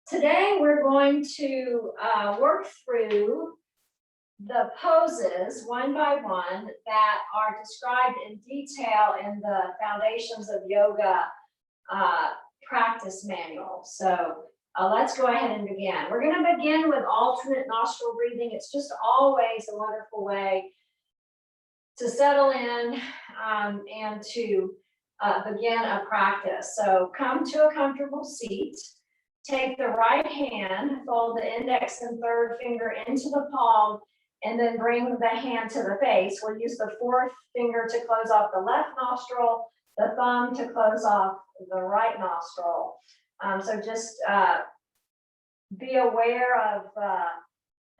Today we're going to work through the poses one by one that are described in detail in the Foundations of Yoga practice manual. So let's go ahead and begin. We're going to begin with alternate nostril breathing. It's just always a wonderful way to settle in and to begin a practice. So come to a comfortable seat. Take the right hand, fold the index and third finger into the palm, and then bring the hand to the face. We'll use the fourth finger to close off the left nostril, the thumb to close off the right nostril. So just be aware of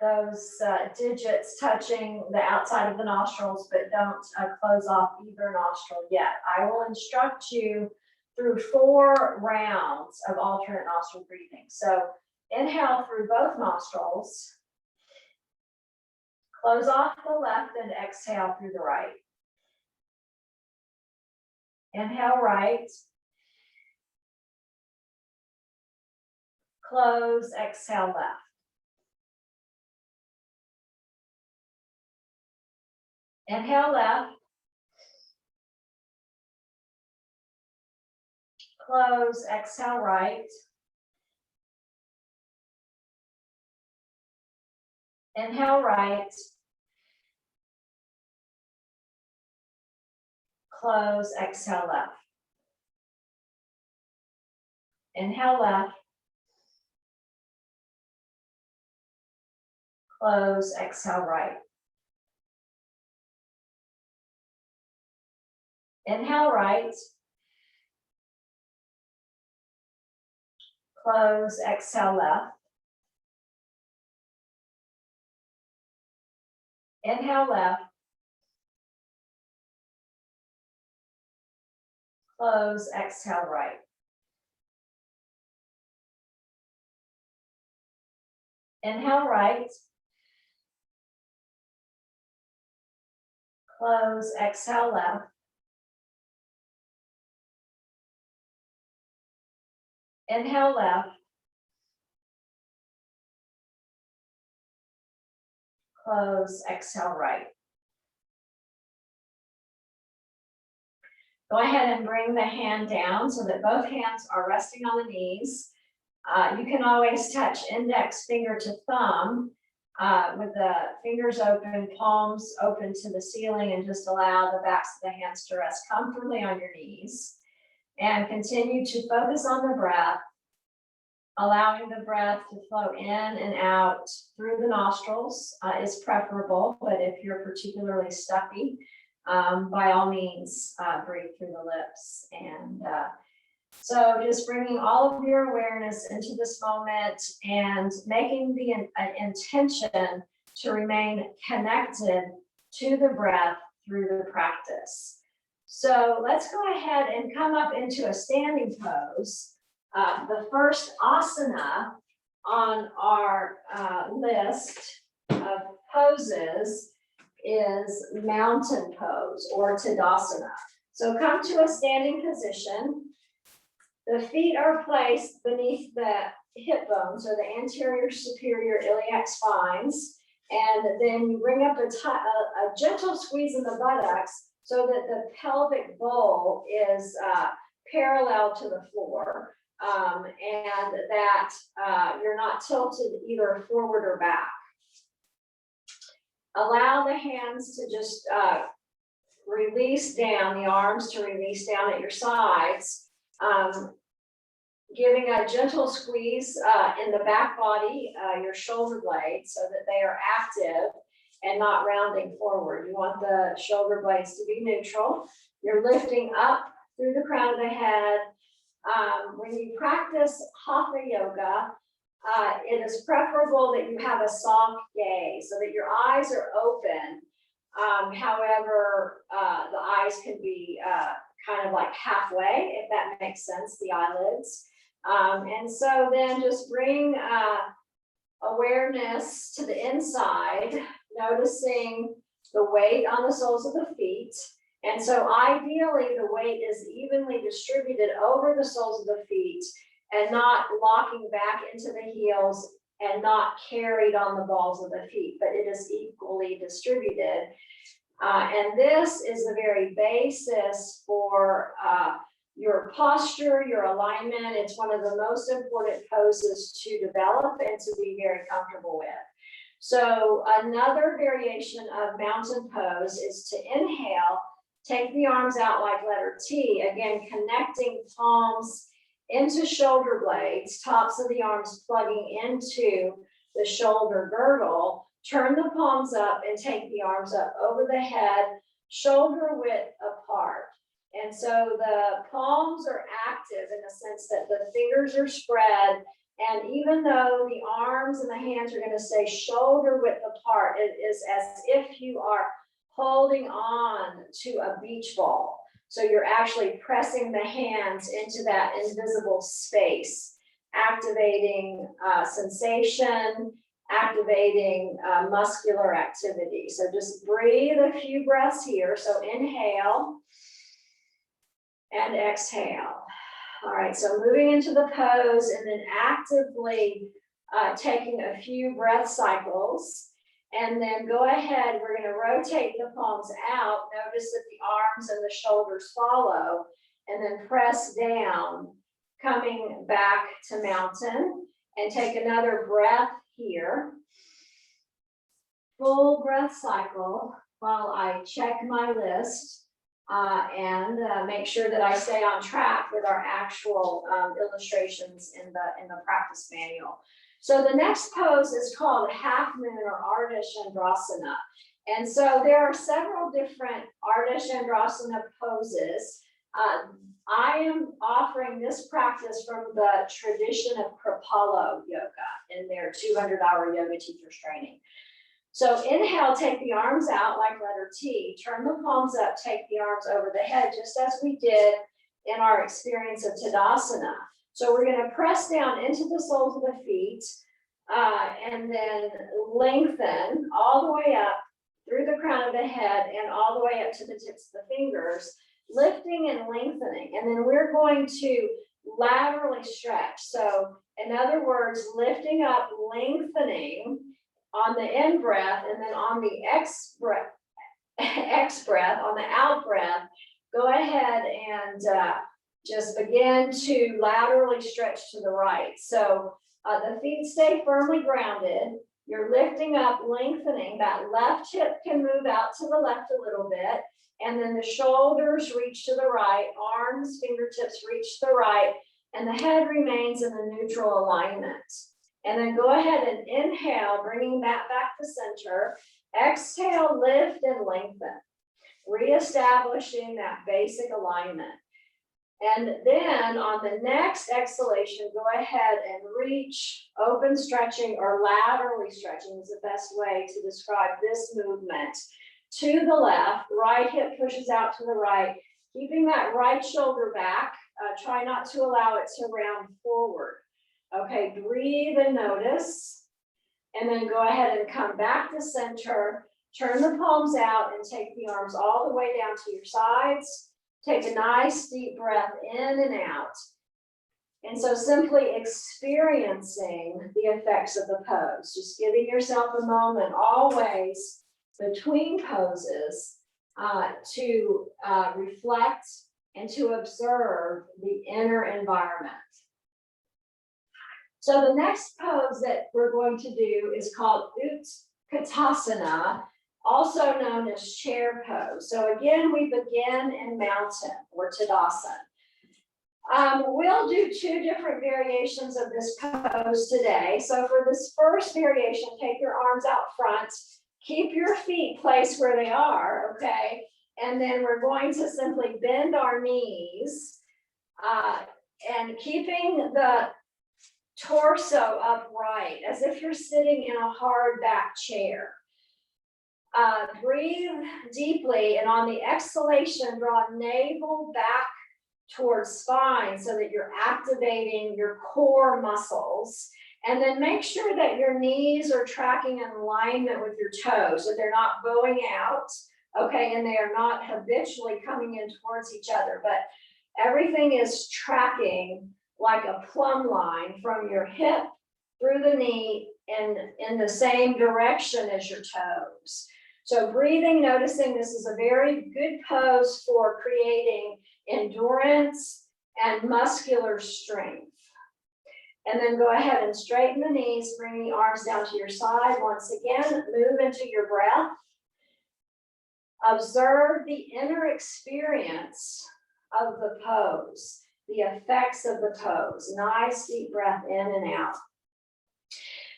those digits touching the outside of the nostrils, but don't close off either nostril yet. I will instruct you through 4 rounds of alternate nostril breathing. So inhale through both nostrils, close off the left, and exhale through the right. Inhale right, close, exhale left. Inhale left, close, exhale right. Inhale right, close, exhale left. Inhale left, close, exhale right. Inhale right, close, exhale left. Inhale left, close, exhale right. Inhale right, close, exhale left. Inhale left, close, exhale right. Go ahead and bring the hand down so that both hands are resting on the knees. You can always touch index finger to thumb with the fingers open, palms open to the ceiling, and just allow the backs of the hands to rest comfortably on your knees. And continue to focus on the breath, allowing the breath to flow in and out through the nostrils is preferable, but if you're particularly stuffy, by all means, breathe through the lips. And so just bringing all of your awareness into this moment and making the intention to remain connected to the breath through the practice. So let's go ahead and come up into a standing pose. The first asana on our list of poses is mountain pose or Tadasana. So come to a standing position. The feet are placed beneath the hip bones or the anterior superior iliac spines. And then you bring up a gentle squeeze in the buttocks so that the pelvic bowl is parallel to the floor, and that you're not tilted either forward or back. Allow the hands to just release down, the arms to release down at your sides, giving a gentle squeeze in the back body, your shoulder blades, so that they are active and not rounding forward. You want the shoulder blades to be neutral. You're lifting up through the crown of the head. When you practice Hatha yoga, it is preferable that you have a soft gaze so that your eyes are open. However, the eyes can be kind of like halfway, if that makes sense, the eyelids. And so then just bring awareness to the inside, noticing the weight on the soles of the feet. And so ideally the weight is evenly distributed over the soles of the feet and not locking back into the heels and not carried on the balls of the feet, but it is equally distributed. And this is the very basis for your posture, your alignment. It's one of the most important poses to develop and to be very comfortable with. So another variation of mountain pose is to inhale, take the arms out like letter T, again, connecting palms into shoulder blades, tops of the arms plugging into the shoulder girdle. Turn the palms up and take the arms up over the head, shoulder width apart. And so the palms are active in the sense that the fingers are spread. And even though the arms and the hands are going to stay shoulder width apart, it is as if you are holding on to a beach ball. So you're actually pressing the hands into that invisible space, activating sensation, activating muscular activity. So just breathe a few breaths here. So inhale and exhale. All right, so moving into the pose and then actively taking a few breath cycles. And then go ahead, we're going to rotate the palms out. Notice that the arms and the shoulders follow, and then press down, coming back to mountain, and take another breath here. Full breath cycle while I check my list and make sure that I stay on track with our actual illustrations in the practice manual. So the next pose is called half moon or Ardha Chandrasana. And so there are several different Ardha Chandrasana poses. I am offering this practice from the tradition of Kripalu yoga in their 200-hour yoga teachers training. So inhale, take the arms out like letter T, turn the palms up, take the arms over the head, just as we did in our experience of Tadasana. So we're going to press down into the soles of the feet and then lengthen all the way up through the crown of the head and all the way up to the tips of the fingers, lifting and lengthening. And then we're going to laterally stretch. So in other words, lifting up, lengthening on the in breath, and then on the ex breath, on the out breath, go ahead and just begin to laterally stretch to the right. So the feet stay firmly grounded. You're lifting up, lengthening. That left hip can move out to the left a little bit. And then the shoulders reach to the right, arms, fingertips reach to the right, and the head remains in the neutral alignment. And then go ahead and inhale, bringing that back to center. Exhale, lift and lengthen, reestablishing that basic alignment. And then on the next exhalation, go ahead and reach, open stretching or laterally stretching is the best way to describe this movement. To the left, right hip pushes out to the right, keeping that right shoulder back. Try not to allow it to round forward. Okay, breathe and notice. And then go ahead and come back to center. Turn the palms out and take the arms all the way down to your sides. Take a nice deep breath in and out. And so simply experiencing the effects of the pose, just giving yourself a moment always between poses to reflect and to observe the inner environment. So the next pose that we're going to do is called Uttanasana, also known as chair pose. So again, we begin in mountain or Tadasana. We'll do two different variations of this pose today. So for this first variation, take your arms out front, keep your feet placed where they are, okay? And then we're going to simply bend our knees and keeping the torso upright as if you're sitting in a hard back chair. Breathe deeply, and on the exhalation, draw navel back towards spine so that you're activating your core muscles. And then make sure that your knees are tracking in alignment with your toes, so they're not bowing out, okay, and they are not habitually coming in towards each other, but everything is tracking like a plumb line from your hip through the knee and in the same direction as your toes. So breathing, noticing this is a very good pose for creating endurance and muscular strength. And then go ahead and straighten the knees, bring the arms down to your side. Once again, move into your breath. Observe the inner experience of the pose, the effects of the pose. Nice deep breath in and out.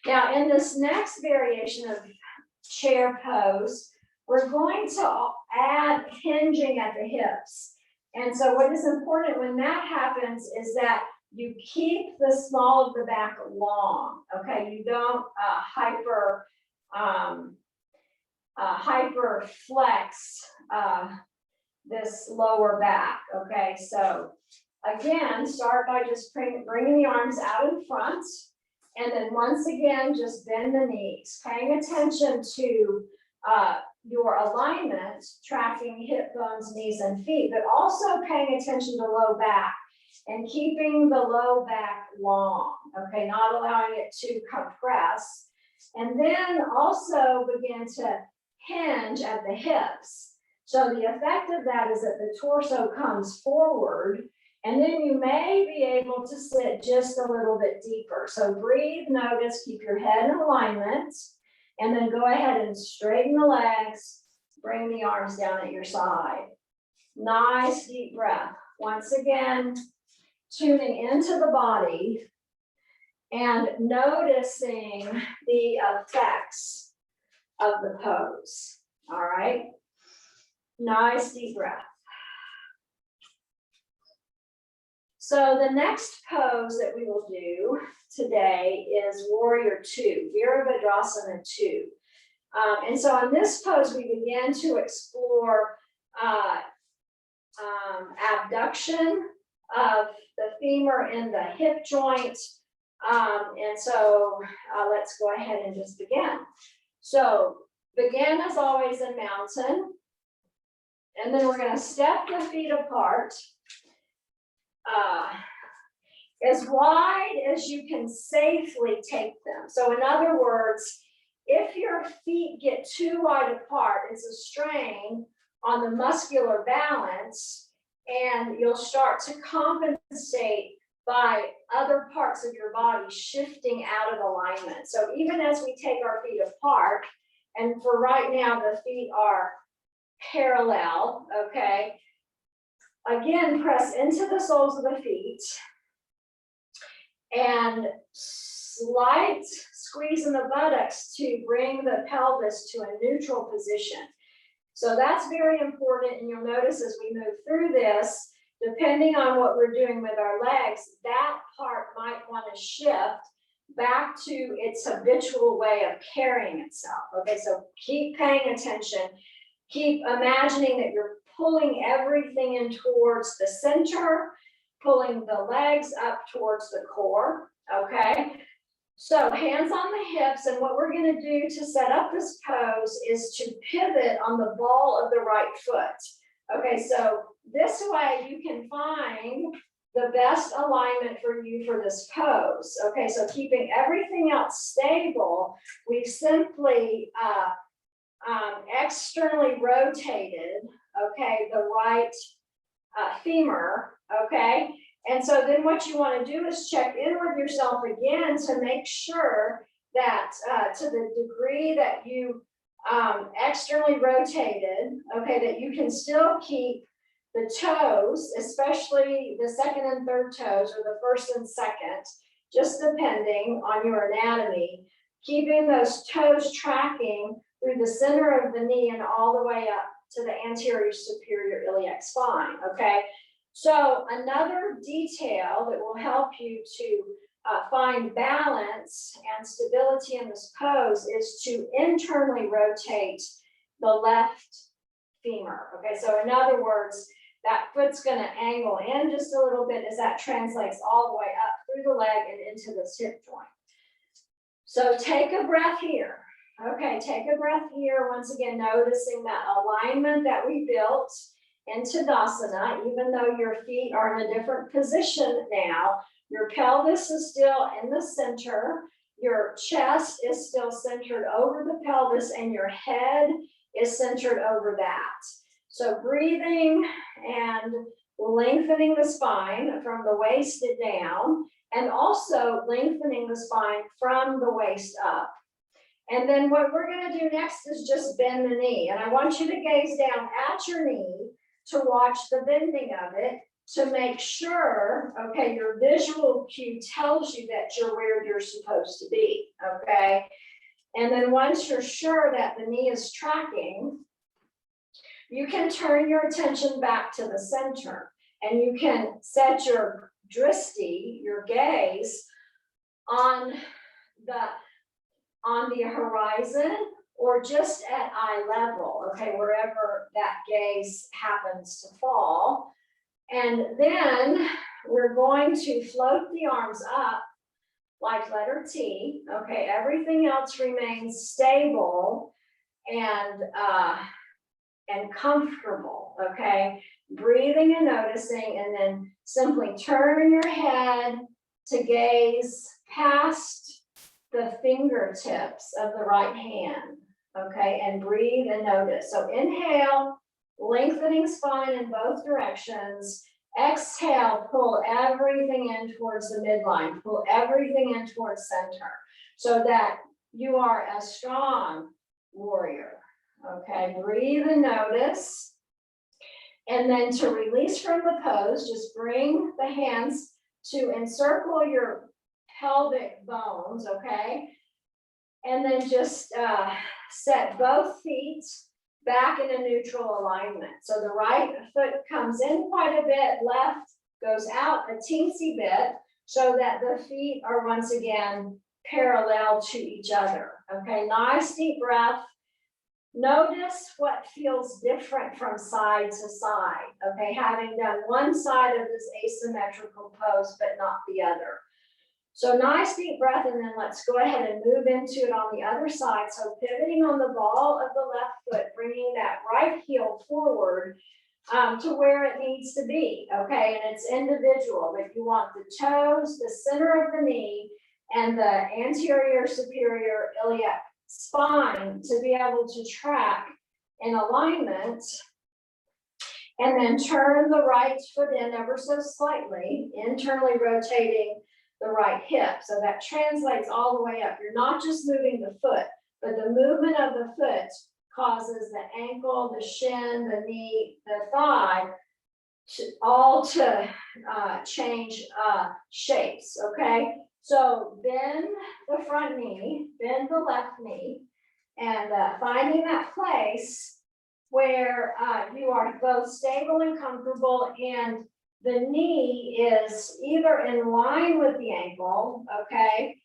Now, in this next variation of chair pose, we're going to add hinging at the hips. And so what is important when that happens is that you keep the small of the back long, okay? You don't hyper flex this lower back, okay? So again, start by just bringing the arms out in front, and then once again, just bend the knees, paying attention to your alignment, tracking hip bones, knees, and feet, but also paying attention to low back and keeping the low back long, okay, not allowing it to compress. And then also begin to hinge at the hips. So the effect of that is that the torso comes forward, and then you may be able to sit just a little bit deeper. So breathe, notice, keep your head in alignment, and then go ahead and straighten the legs, bring the arms down at your side. Nice deep breath. Once again, tuning into the body and noticing the effects of the pose. All right. Nice deep breath. So the next pose that we will do today is Warrior II, Virabhadrasana II. And so on this pose, we begin to explore abduction of the femur in the hip joint. And so let's go ahead and just begin. So begin as always in mountain. And then we're going to step the feet apart as wide as you can safely take them. So in other words, if your feet get too wide apart, it's a strain on the muscular balance, and you'll start to compensate by other parts of your body shifting out of alignment. So even as we take our feet apart, and for right now, the feet are parallel, okay? Again, press into the soles of the feet and slight squeeze in the buttocks to bring the pelvis to a neutral position. So that's very important, and you'll notice as we move through this, depending on what we're doing with our legs, that part might want to shift back to its habitual way of carrying itself. Okay, so keep paying attention. Keep imagining that you're pulling everything in towards the center, pulling the legs up towards the core, okay? So hands on the hips, and what we're gonna do to set up this pose is to pivot on the ball of the right foot. Okay, so this way you can find the best alignment for you for this pose. Okay, so keeping everything else stable, we've simply externally rotated, okay, the right femur, okay? And so then what you want to do is check in with yourself again to make sure that to the degree that you externally rotated, okay, that you can still keep the toes, especially the second and third toes, or the first and second, just depending on your anatomy, keeping those toes tracking through the center of the knee and all the way up to the anterior superior iliac spine, okay? So another detail that will help you to find balance and stability in this pose is to internally rotate the left femur, okay? So in other words, that foot's gonna angle in just a little bit as that translates all the way up through the leg and into the hip joint. So take a breath here. Okay, take a breath here, once again, noticing that alignment that we built, in Tadasana, even though your feet are in a different position now. Your pelvis is still in the center. Your chest is still centered over the pelvis, and your head is centered over that. So breathing and lengthening the spine from the waist down, and also lengthening the spine from the waist up. And then what we're going to do next is just bend the knee. And I want you to gaze down at your knee to watch the bending of it, to make sure, okay, your visual cue tells you that you're where you're supposed to be, okay? And then once you're sure that the knee is tracking, you can turn your attention back to the center, and you can set your dristi, your gaze, on the horizon or just at eye level, okay, wherever that gaze happens to fall. And then we're going to float the arms up like letter T, okay, everything else remains stable and comfortable, okay? Breathing and noticing, and then simply turn your head to gaze past the fingertips of the right hand, okay? And breathe and notice. So inhale, lengthening spine in both directions. Exhale, pull everything in towards the midline, pull everything in towards center, so that you are a strong warrior. Okay, breathe and notice. And then to release from the pose, just bring the hands to encircle your pelvic bones, okay? And then just set both feet back in a neutral alignment. So the right foot comes in quite a bit, left goes out a teensy bit, so that the feet are once again parallel to each other. Okay, nice deep breath. Notice what feels different from side to side, okay? Having done one side of this asymmetrical pose, but not the other. So nice deep breath, and then let's go ahead and move into it on the other side. So pivoting on the ball of the left foot, bringing that right heel forward to where it needs to be, okay? And it's individual, but you want the toes, the center of the knee, and the anterior superior iliac spine to be able to track in alignment. And then turn the right foot in ever so slightly, internally rotating the right hip. So that translates all the way up. You're not just moving the foot, but the movement of the foot causes the ankle, the shin, the knee, the thigh, all to change shapes, okay? So bend the front knee, bend the left knee, and finding that place where you are both stable and comfortable, and the knee is either in line with the ankle, okay,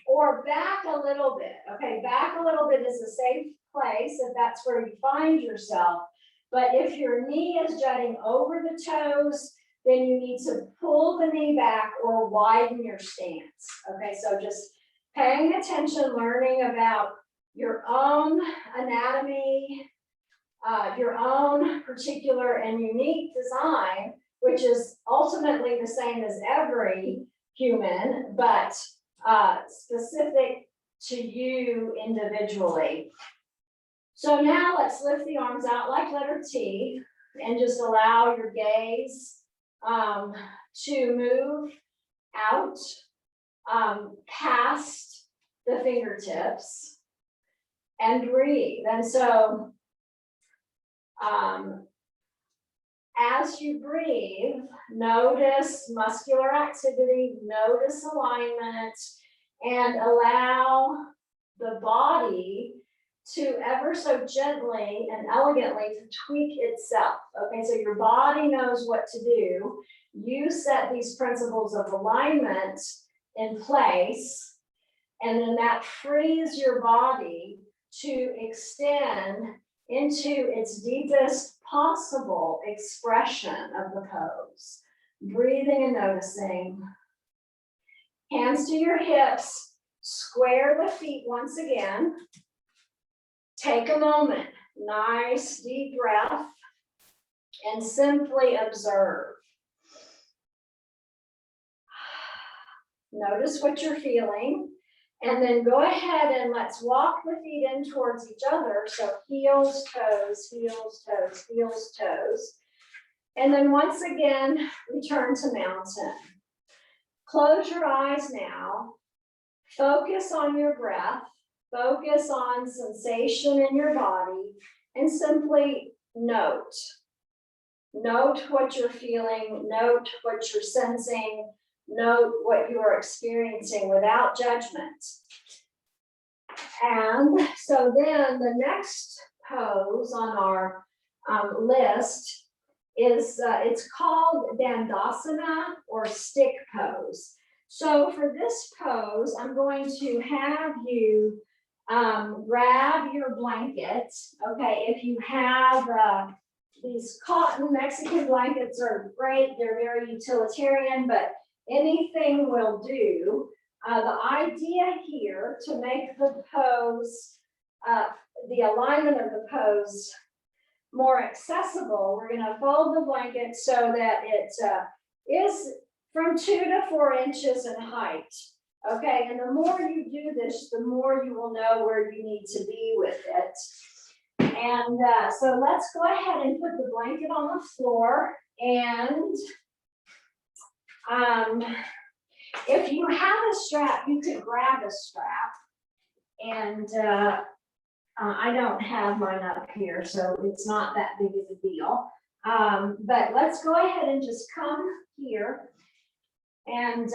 or back a little bit, okay? Back a little bit is a safe place if that's where you find yourself. But if your knee is jutting over the toes, then you need to pull the knee back or widen your stance, okay? So just paying attention, learning about your own anatomy, your own particular and unique design, which is ultimately the same as every human, but specific to you individually. So now let's lift the arms out like letter T and just allow your gaze to move out past the fingertips and breathe. And so as you breathe, notice muscular activity, notice alignment, and allow the body to ever so gently and elegantly to tweak itself. Okay, so your body knows what to do. You set these principles of alignment in place, and then that frees your body to extend into its deepest possible expression of the pose. Breathing and noticing. Hands to your hips, square the feet once again. Take a moment, Nice deep breath and simply observe. Notice what you're feeling, and then go ahead and let's walk the feet in towards each other. So heels, toes, heels, toes, heels, toes. And then once again, return to mountain. Close your eyes now. Focus on your breath. Focus on sensation in your body and simply note. Note what you're feeling. Note what you're sensing. Note what you are experiencing without judgment. And so then the next pose on our list is, it's called Dandasana or stick pose. So for this pose, I'm going to have you grab your blanket. Okay, if you have these cotton Mexican blankets are great, they're very utilitarian, but anything will do. The idea here to make the pose, the alignment of the pose more accessible, we're going to fold the blanket so that it is from 2 to 4 inches in height. Okay, and the more you do this, the more you will know where you need to be with it. And so let's go ahead and put the blanket on the floor. And if you have a strap, you could grab a strap. And I don't have mine up here, so it's not that big of a deal. But let's go ahead and just come here. And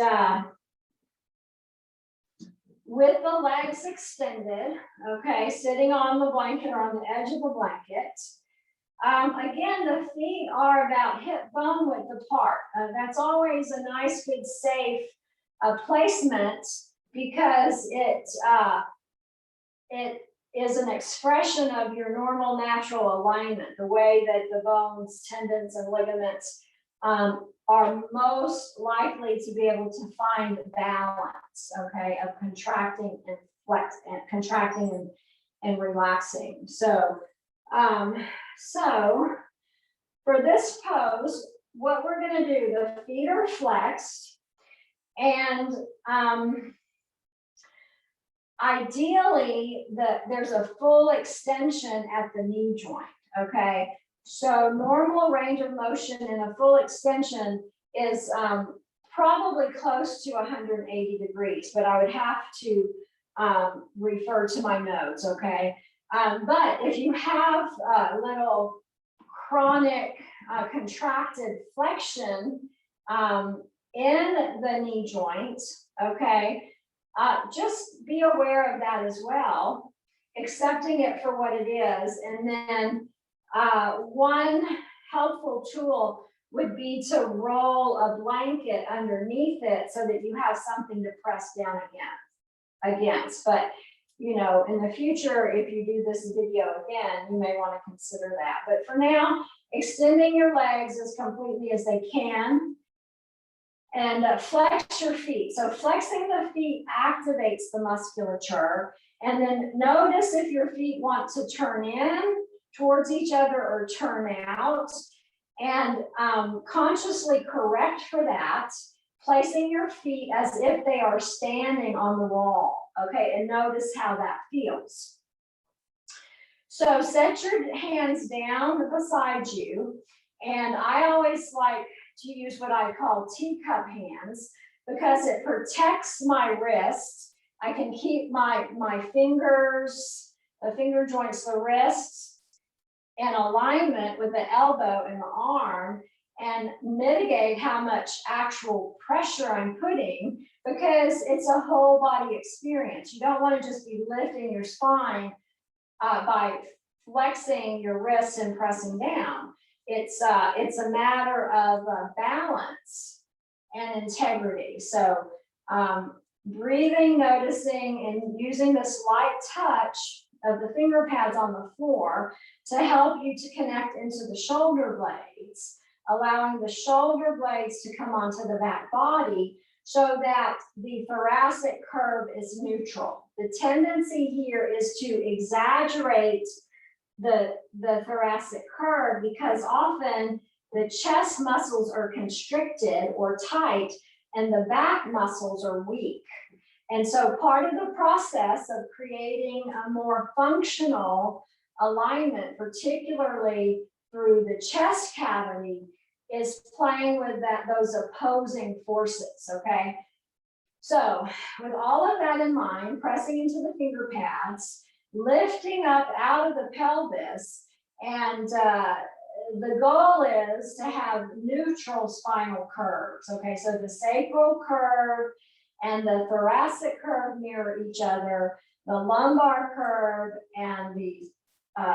with the legs extended, okay, sitting on the blanket or on the edge of the blanket. Again, the feet are about hip bone width apart. That's always a nice, good, safe placement because it is an expression of your normal natural alignment, the way that the bones, tendons, and ligaments are most likely to be able to find balance, okay, of contracting and contracting and relaxing. So, so for this pose, what we're going to do, the feet are flexed, and ideally there's a full extension at the knee joint, okay? So normal range of motion in a full extension is probably close to 180 degrees, but I would have to refer to my notes, okay? But if you have a little chronic contracted flexion in the knee joint, okay, just be aware of that as well, accepting it for what it is. And then one helpful tool would be to roll a blanket underneath it so that you have something to press down against. But you know, in the future, if you do this video again, you may want to consider that. But for now, extending your legs as completely as they can. And flex your feet. So flexing the feet activates the musculature. And then notice if your feet want to turn in towards each other or turn out. And consciously correct for that, placing your feet as if they are standing on the wall. Okay, and notice how that feels. So set your hands down beside you. And I always like to use what I call teacup hands because it protects my wrists. I can keep my fingers, the finger joints, the wrists in alignment with the elbow and the arm and mitigate how much actual pressure I'm putting because it's a whole body experience. You don't want to just be lifting your spine by flexing your wrists and pressing down. It's a matter of balance and integrity. So breathing, noticing, and using this light touch of the finger pads on the floor to help you to connect into the shoulder blades, allowing the shoulder blades to come onto the back body so that the thoracic curve is neutral. The tendency here is to exaggerate the thoracic curve, because often the chest muscles are constricted or tight and the back muscles are weak. And so part of the process of creating a more functional alignment, particularly through the chest cavity, is playing with those opposing forces, okay? So with all of that in mind, pressing into the finger pads, lifting up out of the pelvis, and the goal is to have neutral spinal curves, okay? So the sacral curve and the thoracic curve mirror each other, the lumbar curve and the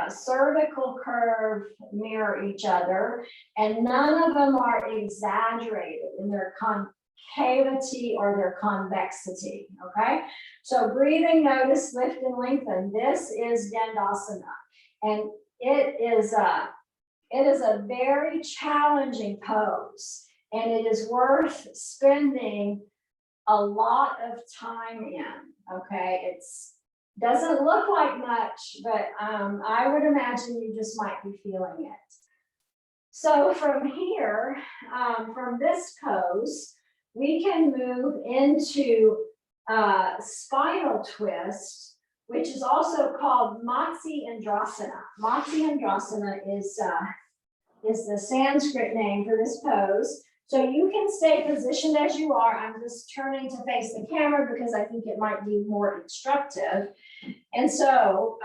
cervical curve mirror each other, and none of them are exaggerated in their concavity or their convexity, okay? So breathing, notice, lift and lengthen. This is Dandasana, and it is a very challenging pose, and it is worth spending a lot of time in, okay? Doesn't look like much, but I would imagine you just might be feeling it. So from here, from this pose, we can move into spinal twist, which is also called Matsyendrasana. Matsyendrasana is the Sanskrit name for this pose. So you can stay positioned as you are. I'm just turning to face the camera because I think it might be more instructive. And so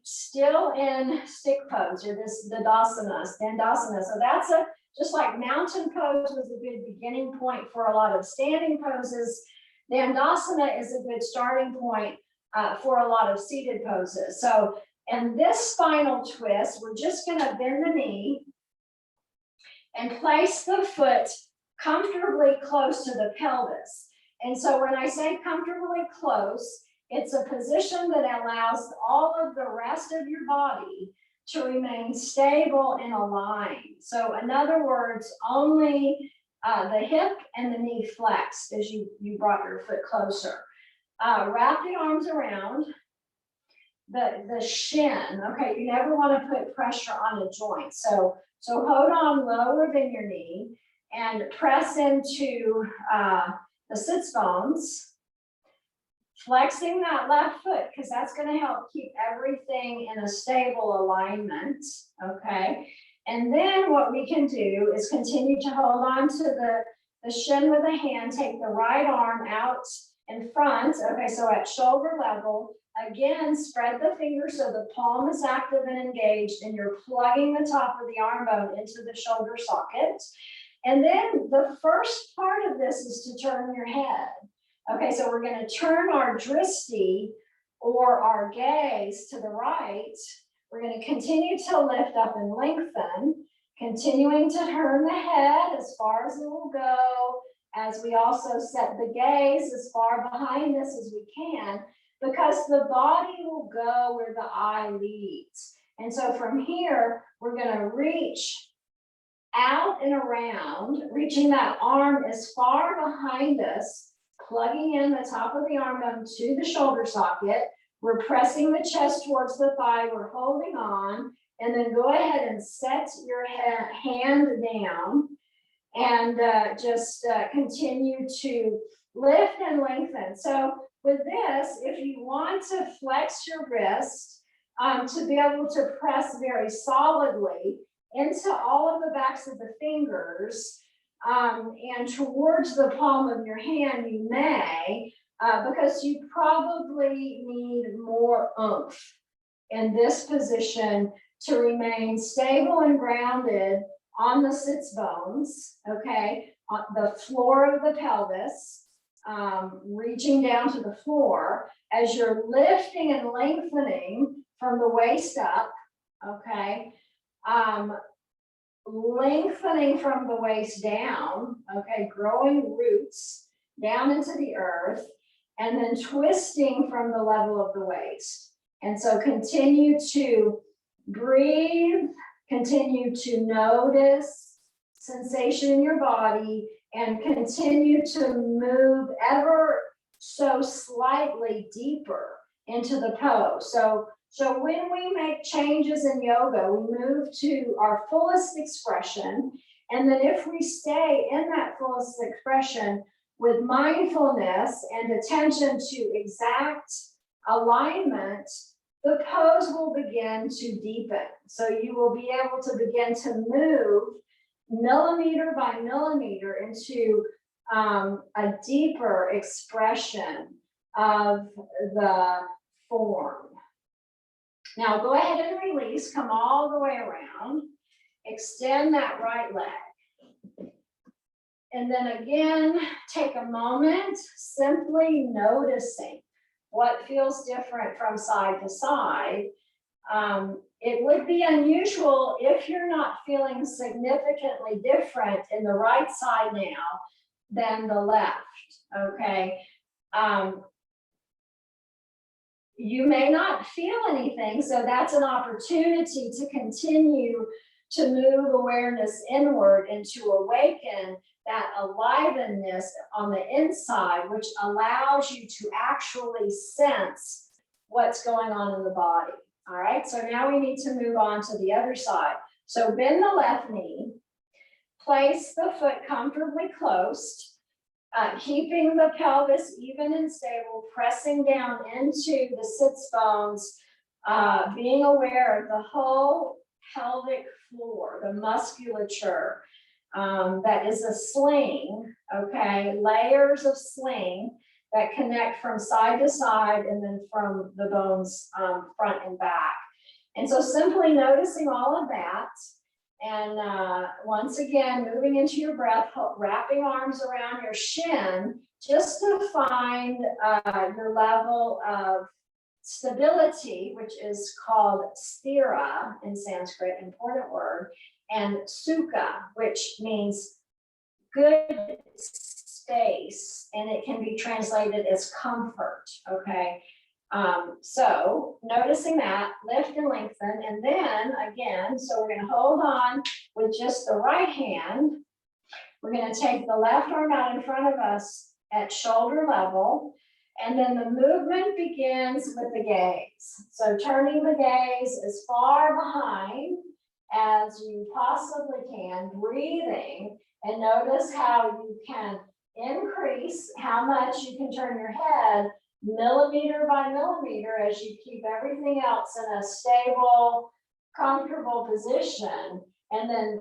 still in stick pose, or the Dandasana. So that's just like mountain pose was a good beginning point for a lot of standing poses. Dandasana is a good starting point for a lot of seated poses. So in this spinal twist, we're just going to bend the knee and place the foot comfortably close to the pelvis. And so when I say comfortably close, it's a position that allows all of the rest of your body to remain stable and aligned. So in other words, only the hip and the knee flexed as you brought your foot closer. Wrap the arms around the shin. Okay, you never want to put pressure on a joint. So hold on lower than your knee and press into the sits bones, flexing that left foot because that's going to help keep everything in a stable alignment, okay? And then what we can do is continue to hold on to the shin with the hand, take the right arm out in front, okay, so at shoulder level. Again, spread the fingers so the palm is active and engaged, and you're plugging the top of the arm bone into the shoulder socket. And then the first part of this is to turn your head. Okay, so we're going to turn our dristi or our gaze to the right. We're going to continue to lift up and lengthen, continuing to turn the head as far as it will go, as we also set the gaze as far behind us as we can, because the body will go where the eye leads. And so from here, we're going to reach out and around, reaching that arm as far behind us, plugging in the top of the arm bone to the shoulder socket. We're pressing the chest towards the thigh, we're holding on, and then go ahead and set your hand down and just continue to lift and lengthen. So with this, if you want to flex your wrist to be able to press very solidly into all of the backs of the fingers and towards the palm of your hand, you may, because you probably need more oomph in this position to remain stable and grounded on the sits bones, okay, on the floor of the pelvis, reaching down to the floor as you're lifting and lengthening from the waist up, okay, lengthening from the waist down, okay, growing roots down into the earth, and then twisting from the level of the waist. And so continue to breathe, continue to notice sensation in your body, and continue to move ever so slightly deeper into the pose. So So when we make changes in yoga, we move to our fullest expression. And then if we stay in that fullest expression with mindfulness and attention to exact alignment, the pose will begin to deepen. So you will be able to begin to move millimeter by millimeter into a deeper expression of the form. Now go ahead and release, come all the way around, extend that right leg. And then again, take a moment, simply noticing what feels different from side to side. It would be unusual if you're not feeling significantly different in the right side now than the left, okay? You may not feel anything, so that's an opportunity to continue to move awareness inward and to awaken that aliveness on the inside, which allows you to actually sense what's going on in the body. All right, so now we need to move on to the other side. So bend the left knee, place the foot comfortably closed, keeping the pelvis even and stable, pressing down into the sits bones, being aware of the whole pelvic floor, the musculature that is a sling, okay, layers of sling that connect from side to side and then from the bones front and back. And so simply noticing all of that, and once again, moving into your breath, wrapping arms around your shin, just to find your level of stability, which is called sthira in Sanskrit, important word, and sukha, which means good space, and it can be translated as comfort, okay? So noticing that, lift and lengthen, and then again, so we're gonna hold on with just the right hand. We're gonna take the left arm out in front of us at shoulder level, and then the movement begins with the gaze. So turning the gaze as far behind as you possibly can, breathing, and notice how you can increase how much you can turn your head millimeter by millimeter as you keep everything else in a stable, comfortable position, and then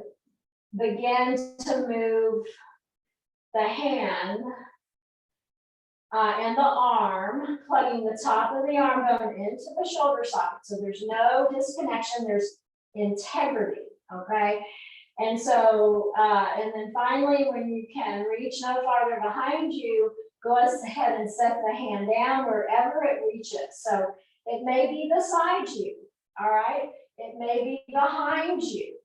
begin to move the hand and the arm, plugging the top of the arm bone into the shoulder socket. So there's no disconnection, there's integrity, okay? And so, and then finally, when you can reach no farther behind you, go ahead and set the hand down wherever it reaches. So it may be beside you, all right? It may be behind you.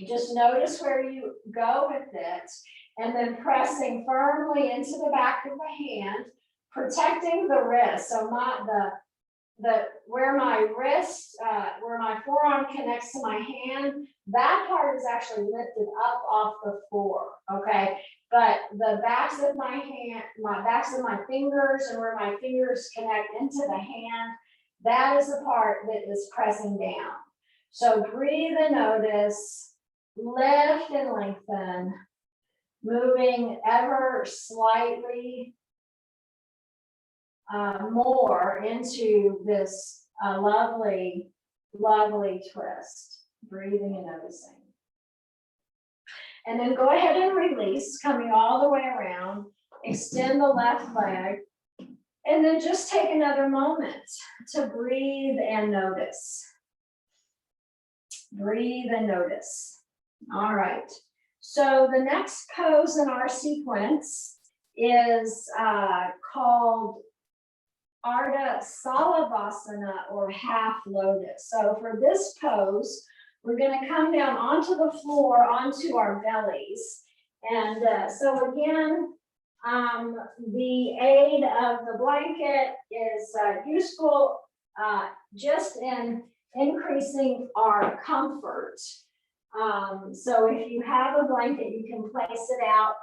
Just notice where you go with it, and then pressing firmly into the back of the hand, protecting the wrist. So where my wrist, where my forearm connects to my hand, that part is actually lifted up off the floor, okay? But the backs of my hand, backs of my fingers, and where my fingers connect into the hand, that is the part that is pressing down. So breathe and notice, lift and lengthen, moving ever slightly more into this lovely, lovely twist. Breathing and noticing. And then go ahead and release, coming all the way around, extend the left leg, and then just take another moment to breathe and notice. Breathe and notice. All right. So the next pose in our sequence is called Ardha Salabahasana, or half lotus. So for this pose, we're going to come down onto the floor, onto our bellies. And so again, the aid of the blanket is useful just in increasing our comfort. So if you have a blanket, you can place it out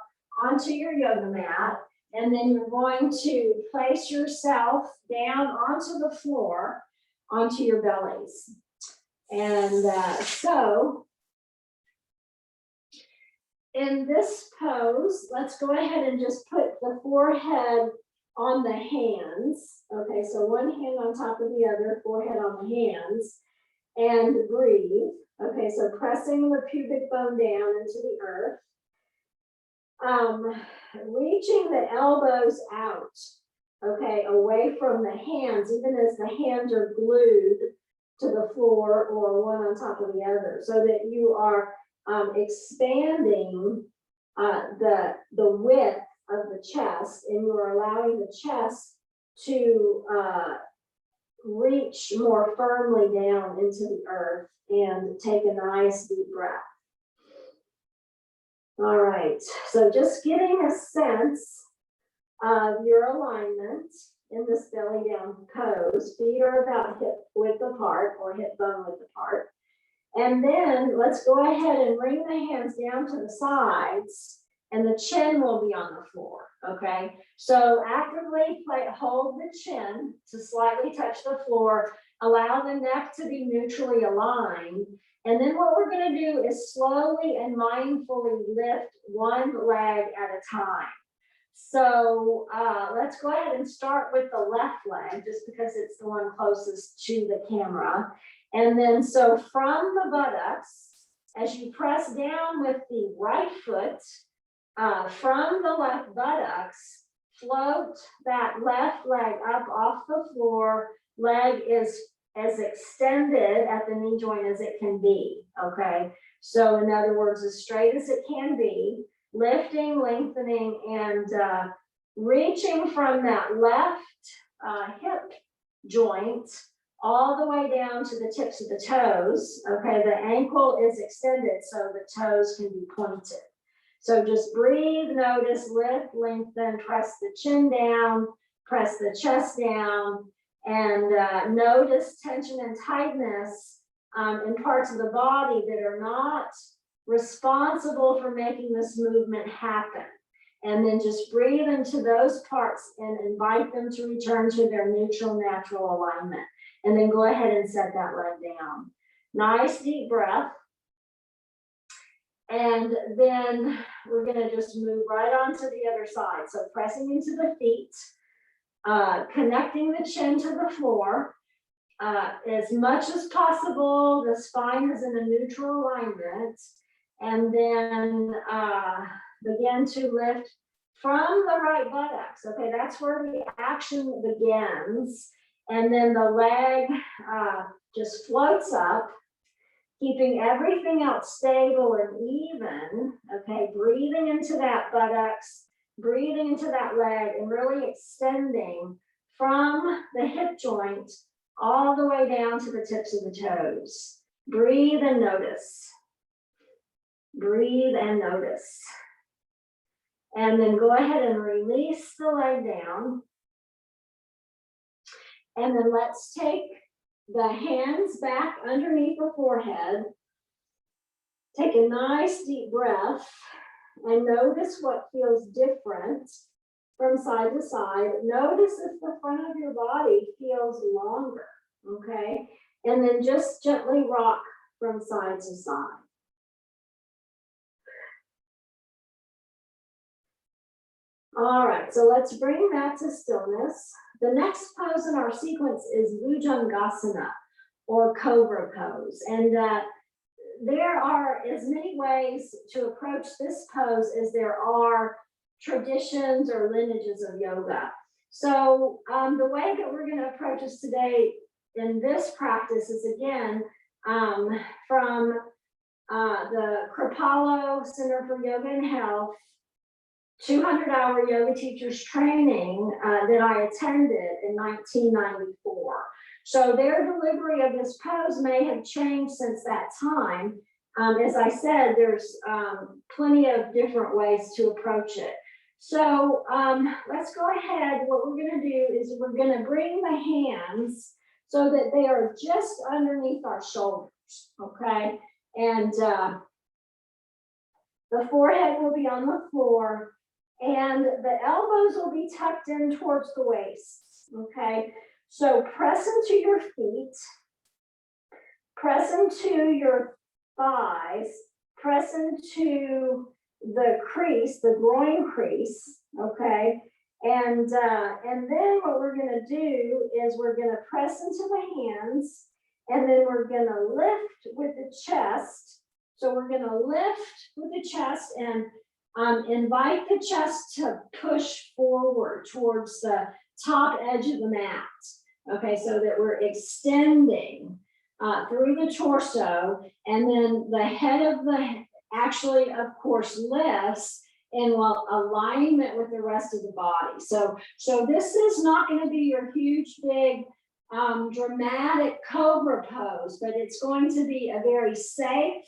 onto your yoga mat, and then you're going to place yourself down onto the floor onto your bellies. And so in this pose, let's go ahead and just put the forehead on the hands. Okay, so one hand on top of the other, forehead on the hands, and breathe. Okay, so pressing the pubic bone down into the earth. Reaching the elbows out, okay, away from the hands, even as the hands are glued to the floor or one on top of the other, so that you are expanding the width of the chest, and you are allowing the chest to reach more firmly down into the earth, and take a nice deep breath. All right, so just getting a sense of your alignment in this belly down pose. Feet are about hip width apart or hip bone width apart. And then let's go ahead and bring the hands down to the sides, and the chin will be on the floor, okay? So actively hold the chin to slightly touch the floor, allow the neck to be neutrally aligned. And then what we're gonna do is slowly and mindfully lift one leg at a time. So let's go ahead and start with the left leg, just because it's the one closest to the camera. And then so from the buttocks, as you press down with the right foot, from the left buttocks, float that left leg up off the floor. Leg is as extended at the knee joint as it can be, okay? So in other words, as straight as it can be, lifting, lengthening, and reaching from that left hip joint all the way down to the tips of the toes, okay? The ankle is extended so the toes can be pointed. So just breathe, notice, lift, lengthen, press the chin down, press the chest down, and notice tension and tightness in parts of the body that are not responsible for making this movement happen. And then just breathe into those parts and invite them to return to their neutral, natural alignment. And then go ahead and set that leg down. Nice deep breath. And then we're gonna just move right on to the other side. So pressing into the feet, connecting the chin to the floor. As much as possible, the spine is in a neutral alignment. And then begin to lift from the right buttocks. Okay, that's where the action begins. And then the leg just floats up, keeping everything else stable and even. Okay, breathing into that buttocks, breathing into that leg, and really extending from the hip joint all the way down to the tips of the toes. Breathe and notice. Breathe and notice. And then go ahead and release the leg down. And then let's take the hands back underneath the forehead. Take a nice deep breath and notice what feels different from side to side. Notice if the front of your body feels longer, okay? And then just gently rock from side to side. All right, so let's bring that to stillness. The next pose in our sequence is Bhujangasana, or Cobra pose. And there are as many ways to approach this pose as there are traditions or lineages of yoga. So the way that we're going to approach this today in this practice is again from the Kripalu Center for Yoga and Health 200-hour yoga teachers training that I attended in 1994. So their delivery of this pose may have changed since that time. As I said, there's plenty of different ways to approach it. So let's go ahead. What we're going to do is we're going to bring the hands so that they are just underneath our shoulders, okay? And the forehead will be on the floor, and the elbows will be tucked in towards the waist, okay? So press into your feet, press into your thighs, press into the crease, the groin crease, okay? And then what we're gonna do is we're gonna press into the hands, and then we're gonna lift with the chest. So we're gonna lift with the chest and invite the chest to push forward towards the top edge of the mat. Okay, so that we're extending through the torso, and then the head of the actually, of course, lifts in alignment with the rest of the body. So this is not going to be your huge, big, dramatic Cobra pose, but it's going to be a very safe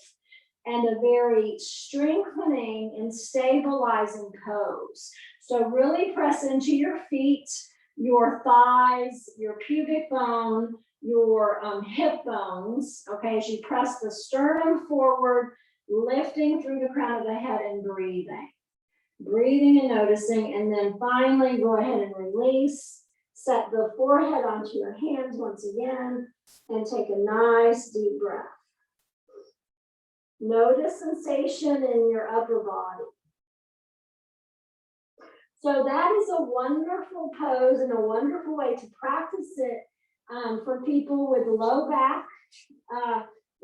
and a very strengthening and stabilizing pose. So really press into your feet, your thighs, your pubic bone, your hip bones, okay, as you press the sternum forward, lifting through the crown of the head and breathing. Breathing and noticing, and then finally go ahead and release. Set the forehead onto your hands once again, and take a nice deep breath. Notice sensation in your upper body. So that is a wonderful pose and a wonderful way to practice it for people with low back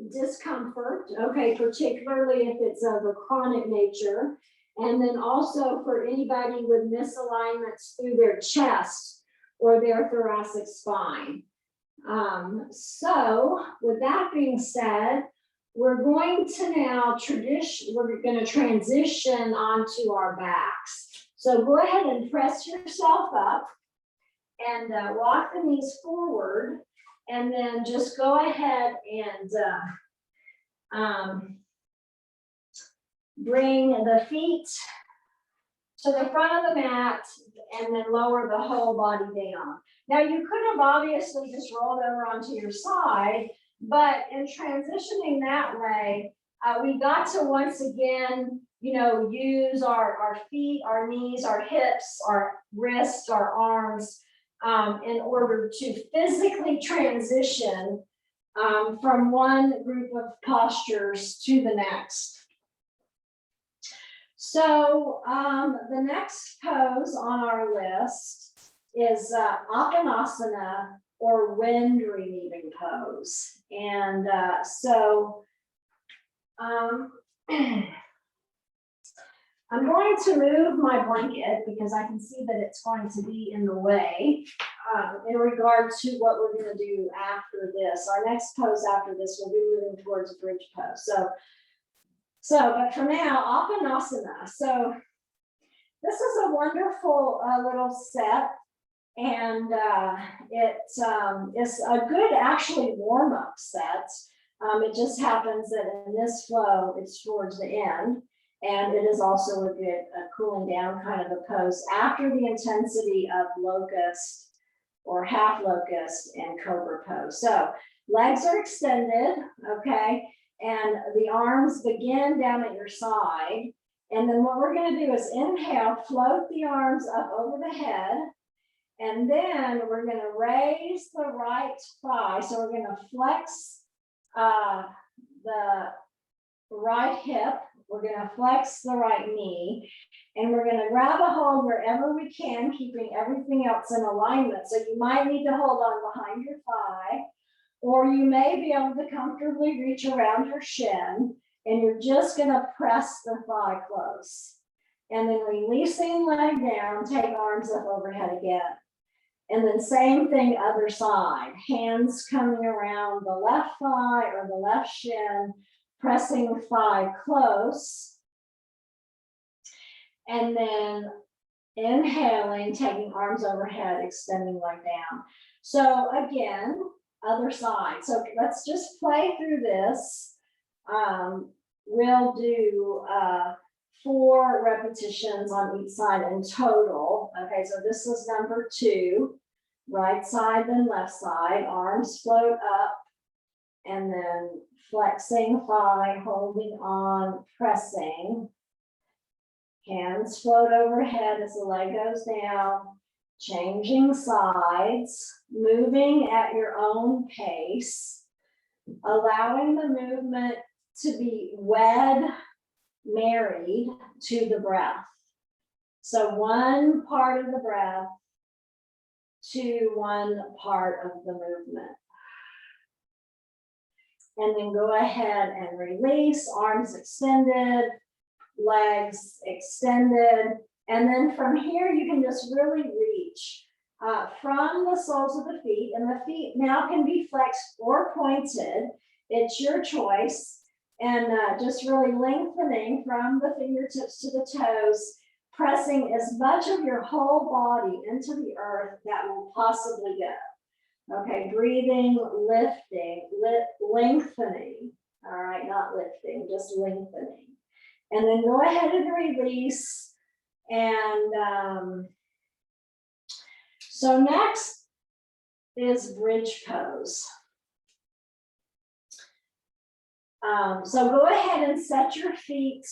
discomfort, okay, particularly if it's of a chronic nature. And then also for anybody with misalignments through their chest or their thoracic spine. So with that being said, we're going to now we're going to transition onto our backs. So go ahead and press yourself up and walk the knees forward, and then just go ahead and bring the feet to the front of the mat, and then lower the whole body down. Now you could have obviously just rolled over onto your side, but in transitioning that way, we got to once again, use our feet, our knees, our hips, our wrists, our arms, in order to physically transition from one group of postures to the next. So the next pose on our list is Apanasana, or wind relieving pose. And I'm going to move my blanket because I can see that it's going to be in the way in regard to what we're going to do after this. Our next pose after this will be moving towards a bridge pose. But for now, Apanasana. So this is a wonderful little set, and it's a good actually warm-up set. It just happens that in this flow, it's towards the end. And it is also a good cooling down kind of a pose after the intensity of Locust or half Locust and Cobra pose. So legs are extended, okay? And the arms begin down at your side. And then what we're going to do is inhale, float the arms up over the head. And then we're going to raise the right thigh. So we're going to flex the right hip. We're going to flex the right knee, and we're going to grab a hold wherever we can, keeping everything else in alignment. So you might need to hold on behind your thigh, or you may be able to comfortably reach around your shin, and you're just going to press the thigh close. And then releasing leg down, take arms up overhead again. And then same thing, other side. Hands coming around the left thigh or the left shin, pressing the thigh close, and then inhaling, taking arms overhead, extending leg down. So again, other side. So let's just play through this. We'll do 4 repetitions on each side in total. Okay, so this is number 2, right side, then left side, arms float up, and then flexing thigh, holding on, pressing. Hands float overhead as the leg goes down. Changing sides, moving at your own pace, allowing the movement to be married to the breath. So one part of the breath to one part of the movement. And then go ahead and release, arms extended, legs extended. And then from here, you can just really reach from the soles of the feet. And the feet now can be flexed or pointed. It's your choice. And just really lengthening from the fingertips to the toes, pressing as much of your whole body into the earth that will possibly go. Okay, breathing, lifting, lengthening. All right, not lifting, just lengthening. And then go ahead and release. And so next is bridge pose. So go ahead and set your feet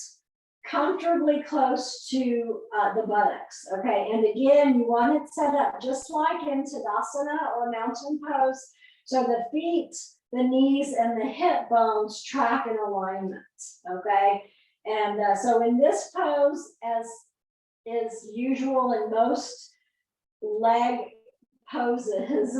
comfortably close to the buttocks, okay? And again, you want it set up just like in Tadasana or mountain pose, so the feet, the knees, and the hip bones track in alignment, okay? And so in this pose, as is usual in most leg poses,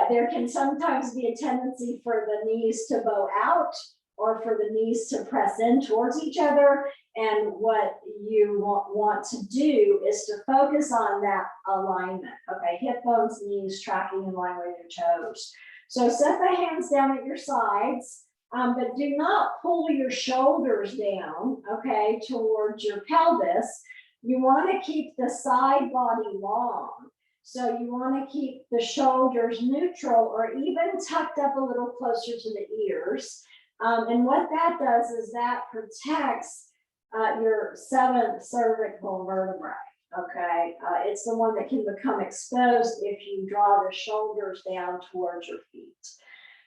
there can sometimes be a tendency for the knees to bow out or for the knees to press in towards each other. And what you want to do is to focus on that alignment. Okay, hip bones, knees tracking in line with your toes. So set the hands down at your sides, but do not pull your shoulders down, okay, towards your pelvis. You want to keep the side body long. So you want to keep the shoulders neutral or even tucked up a little closer to the ears. And what that does is that protects your seventh cervical vertebrae, okay? It's the one that can become exposed if you draw the shoulders down towards your feet.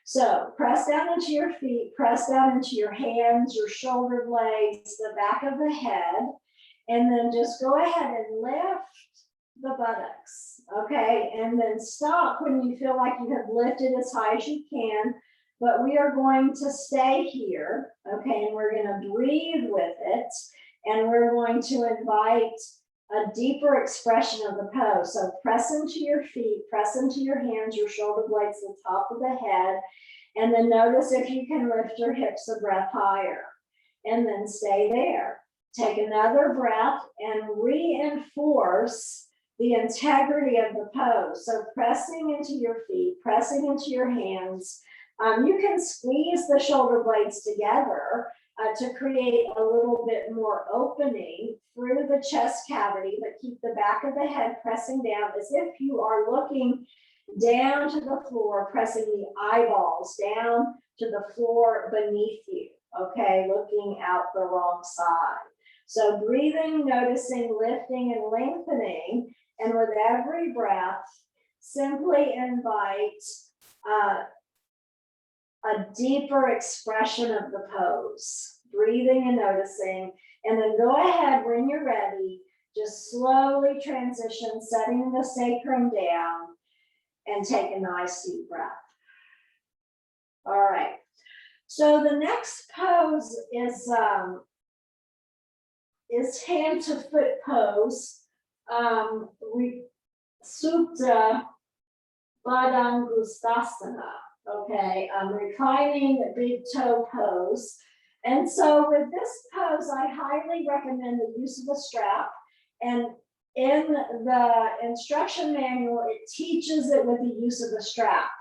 So press down into your feet, press down into your hands, your shoulder blades, the back of the head, and then just go ahead and lift the buttocks, okay? And then stop when you feel like you have lifted as high as you can. But we are going to stay here, okay, and we're going to breathe with it, and we're going to invite a deeper expression of the pose. So press into your feet, press into your hands, your shoulder blades, the top of the head, and then notice if you can lift your hips a breath higher, and then stay there. Take another breath and reinforce the integrity of the pose. So pressing into your feet, pressing into your hands. You can squeeze the shoulder blades together to create a little bit more opening through the chest cavity, but keep the back of the head pressing down as if you are looking down to the floor, pressing the eyeballs down to the floor beneath you, okay, looking out the wrong side. So breathing, noticing, lifting, and lengthening, and with every breath, simply invite a deeper expression of the pose, breathing and noticing, and then go ahead when you're ready, just slowly transition, setting the sacrum down, and take a nice deep breath. All right, so the next pose is hand to foot pose, Supta Padangusthasana. Okay, reclining big toe pose. And so with this pose, I highly recommend the use of a strap. And in the instruction manual, it teaches it with the use of a strap.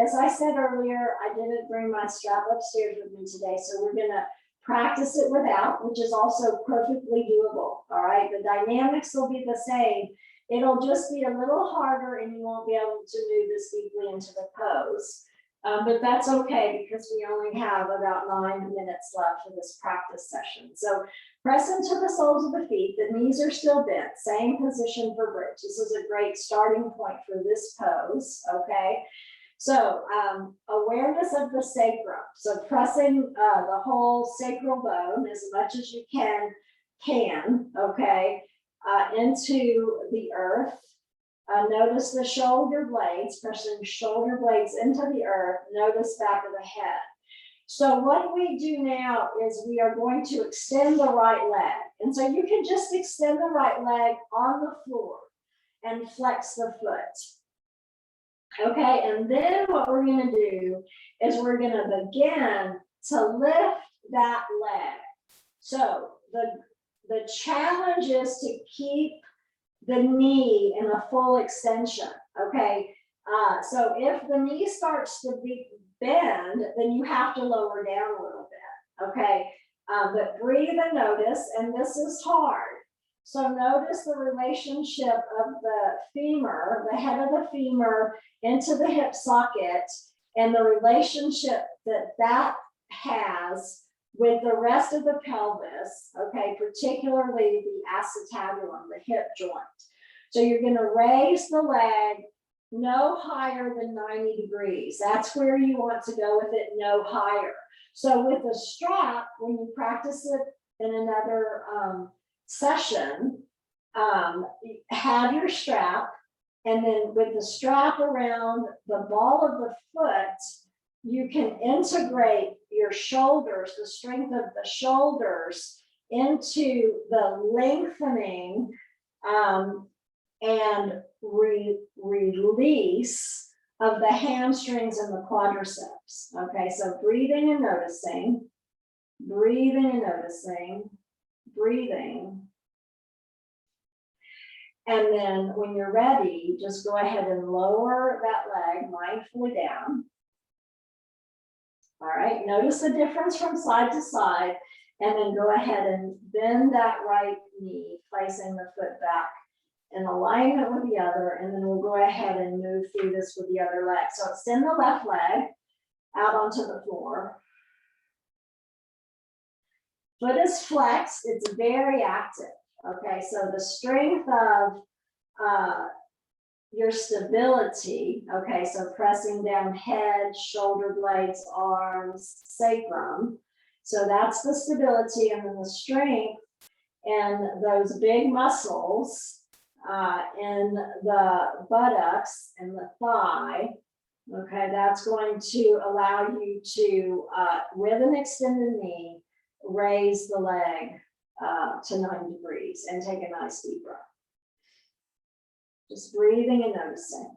As I said earlier, I didn't bring my strap upstairs with me today, so we're gonna practice it without, which is also perfectly doable, all right? The dynamics will be the same. It'll just be a little harder and you won't be able to move as deeply into the pose. But that's okay because we only have about 9 minutes left for this practice session. So press into the soles of the feet. The knees are still bent, same position for bridge. This is a great starting point for this pose, okay? So awareness of the sacrum. So pressing the whole sacral bone as much as you can, okay, into the earth. Notice the shoulder blades, pressing shoulder blades into the earth. Notice back of the head. So what we do now is we are going to extend the right leg. And so you can just extend the right leg on the floor and flex the foot. Okay, and then what we're going to do is we're going to begin to lift that leg. So the challenge is to keep the knee in a full extension. Okay, so if the knee starts to bend, then you have to lower down a little bit. Okay, but breathe and notice, and this is hard. So notice the relationship of the femur, the head of the femur into the hip socket, and the relationship that that has with the rest of the pelvis, okay, particularly the acetabulum, the hip joint. So you're going to raise the leg no higher than 90 degrees. That's where you want to go with it, no higher. So with the strap, when you practice it in another session, have your strap, and then with the strap around the ball of the foot, you can integrate your shoulders, the strength of the shoulders, into the lengthening and release of the hamstrings and the quadriceps. Okay, so breathing and noticing, breathing and noticing, breathing. And then when you're ready, just go ahead and lower that leg mindfully down. All right, notice the difference from side to side, and then go ahead and bend that right knee, placing the foot back in alignment with the other, and then we'll go ahead and move through this with the other leg. So extend the left leg out onto the floor. Foot is flexed, it's very active. Okay, so the strength of your stability, okay, so pressing down head, shoulder blades, arms, sacrum. So that's the stability, and then the strength and those big muscles in the buttocks and the thigh. Okay, that's going to allow you to, with an extended knee, raise the leg to 90 degrees and take a nice deep breath. Just breathing and noticing.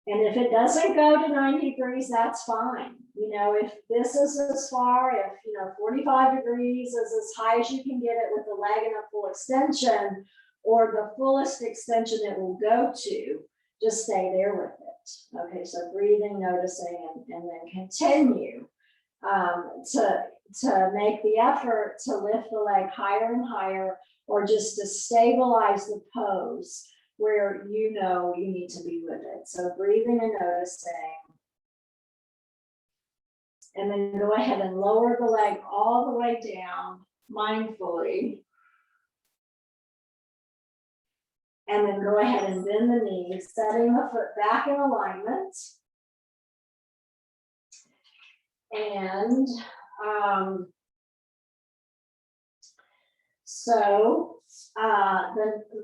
And if it doesn't go to 90 degrees, that's fine. You know, if this is as far, if 45 degrees is as high as you can get it with the leg in a full extension, or the fullest extension it will go to, just stay there with it. Okay, so breathing, noticing, and then continue to make the effort to lift the leg higher and higher, or just to stabilize the pose where you know you need to be with it. So breathing and noticing. And then go ahead and lower the leg all the way down mindfully. And then go ahead and bend the knee, setting the foot back in alignment. And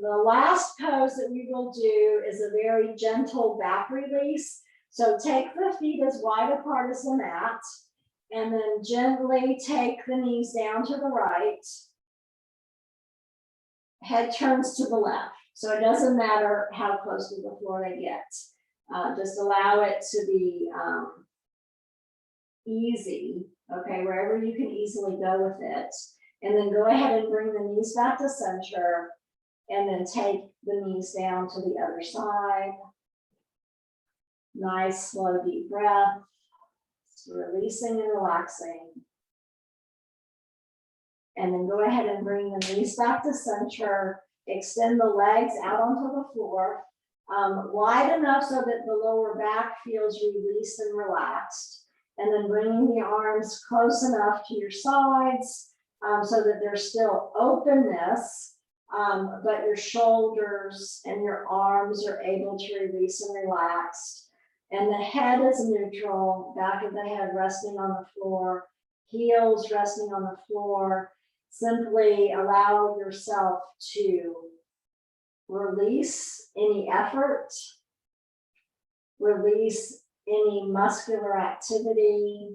the last pose that we will do is a very gentle back release. So take the feet as wide apart as the mat, and then gently take the knees down to the right. Head turns to the left. So it doesn't matter how close to the floor they get. Just allow it to be easy, okay, wherever you can easily go with it. And then go ahead and bring the knees back to center, and then take the knees down to the other side. Nice, slow, deep breath. Releasing and relaxing. And then go ahead and bring the knees back to center. Extend the legs out onto the floor, wide enough so that the lower back feels released and relaxed. And then bringing the arms close enough to your sides so that there's still openness, but your shoulders and your arms are able to release and relax. And the head is neutral, back of the head resting on the floor, heels resting on the floor. Simply allow yourself to release any effort, release any muscular activity,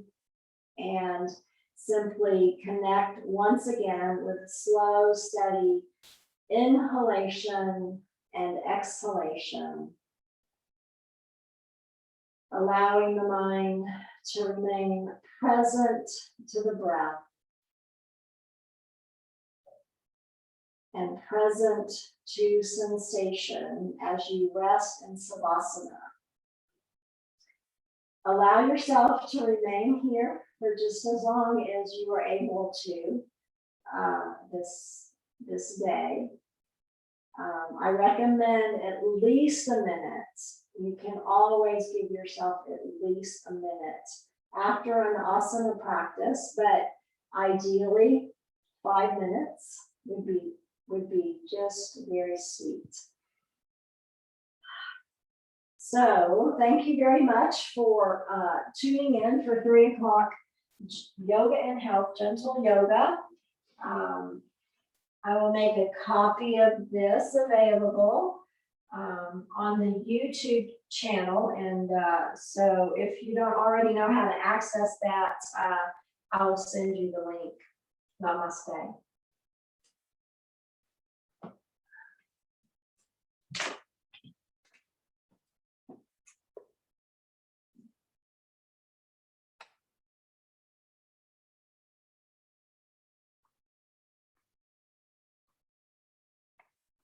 and simply connect once again with slow, steady inhalation and exhalation, allowing the mind to remain present to the breath and present to sensation as you rest in Savasana. Allow yourself to remain here for just as long as you are able to this day. I recommend at least a minute. You can always give yourself at least a minute after an asana practice, but ideally 5 minutes would be just very sweet. So thank you very much for tuning in for 3 o'clock Yoga and Health, Gentle Yoga. I will make a copy of this available on the YouTube channel. And so if you don't already know how to access that, I'll send you the link. Namaste.